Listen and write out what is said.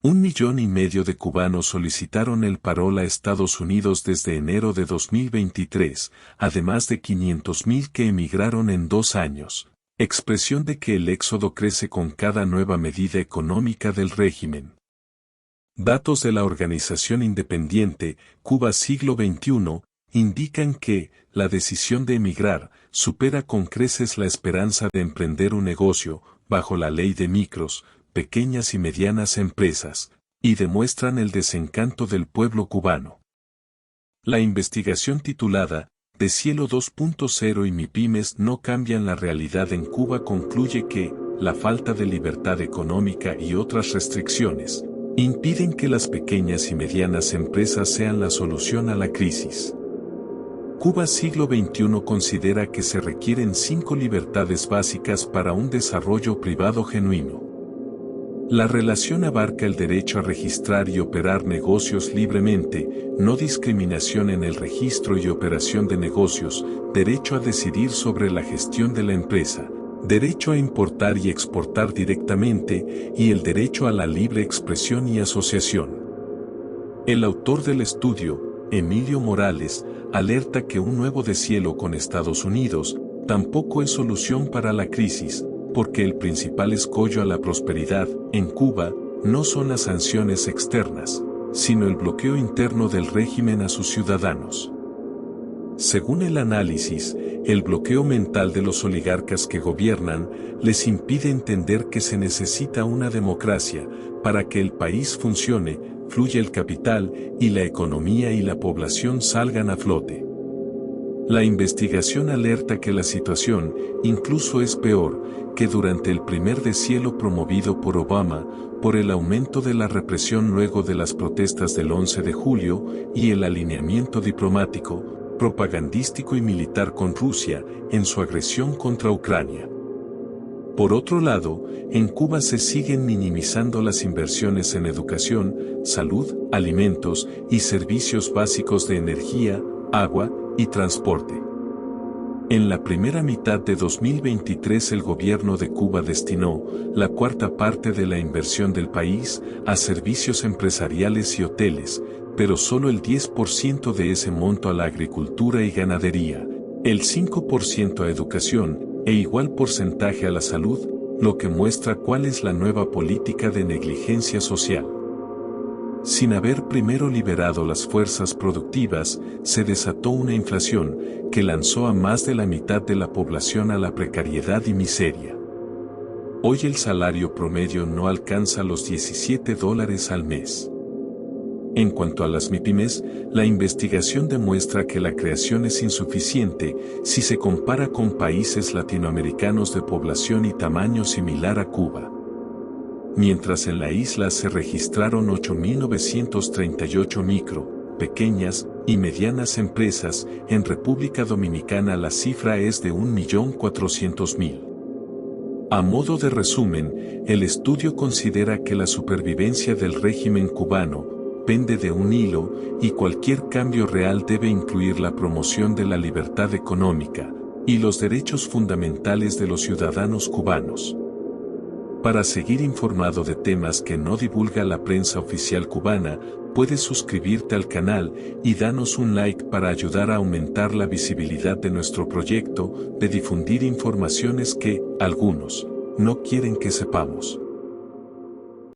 1,5 millones de cubanos solicitaron el parol a Estados Unidos desde enero de 2023, además de 500,000 que emigraron en 2 años, expresión de que el éxodo crece con cada nueva medida económica del régimen. Datos de la organización independiente Cuba Siglo XXI indican que la decisión de emigrar supera con creces la esperanza de emprender un negocio bajo la ley de micros, pequeñas y medianas empresas, y demuestran el desencanto del pueblo cubano. La investigación titulada De Cielo 2.0 y MIPYMES no cambian la realidad en Cuba concluye que la falta de libertad económica y otras restricciones impiden que las pequeñas y medianas empresas sean la solución a la crisis. Cuba Siglo XXI considera que se requieren 5 libertades básicas para un desarrollo privado genuino. La relación abarca el derecho a registrar y operar negocios libremente, no discriminación en el registro y operación de negocios, derecho a decidir sobre la gestión de la empresa, derecho a importar y exportar directamente, y el derecho a la libre expresión y asociación. El autor del estudio, Emilio Morales, alerta que un nuevo deshielo con Estados Unidos tampoco es solución para la crisis, porque el principal escollo a la prosperidad, en Cuba, no son las sanciones externas, sino el bloqueo interno del régimen a sus ciudadanos. Según el análisis, el bloqueo mental de los oligarcas que gobiernan les impide entender que se necesita una democracia para que el país funcione, fluya el capital y la economía y la población salgan a flote. La investigación alerta que la situación incluso es peor que durante el primer deshielo promovido por Obama, por el aumento de la represión luego de las protestas del 11 de julio y el alineamiento diplomático, propagandístico y militar con Rusia en su agresión contra Ucrania. Por otro lado, en Cuba se siguen minimizando las inversiones en educación, salud, alimentos y servicios básicos de energía, agua y transporte. En la primera mitad de 2023 el gobierno de Cuba destinó la 1/4 parte de la inversión del país a servicios empresariales y hoteles, pero solo el 10% de ese monto a la agricultura y ganadería, el 5% a educación e igual porcentaje a la salud, lo que muestra cuál es la nueva política de negligencia social. Sin haber primero liberado las fuerzas productivas, se desató una inflación que lanzó a más de la mitad de la población a la precariedad y miseria. Hoy el salario promedio no alcanza los $17 al mes. En cuanto a las MIPYMES, la investigación demuestra que la creación es insuficiente si se compara con países latinoamericanos de población y tamaño similar a Cuba. Mientras en la isla se registraron 8.938 micro, pequeñas y medianas empresas, en República Dominicana la cifra es de 1.400.000. A modo de resumen, el estudio considera que la supervivencia del régimen cubano pende de un hilo y cualquier cambio real debe incluir la promoción de la libertad económica y los derechos fundamentales de los ciudadanos cubanos. Para seguir informado de temas que no divulga la prensa oficial cubana, puedes suscribirte al canal y danos un like para ayudar a aumentar la visibilidad de nuestro proyecto de difundir informaciones que, algunos, no quieren que sepamos.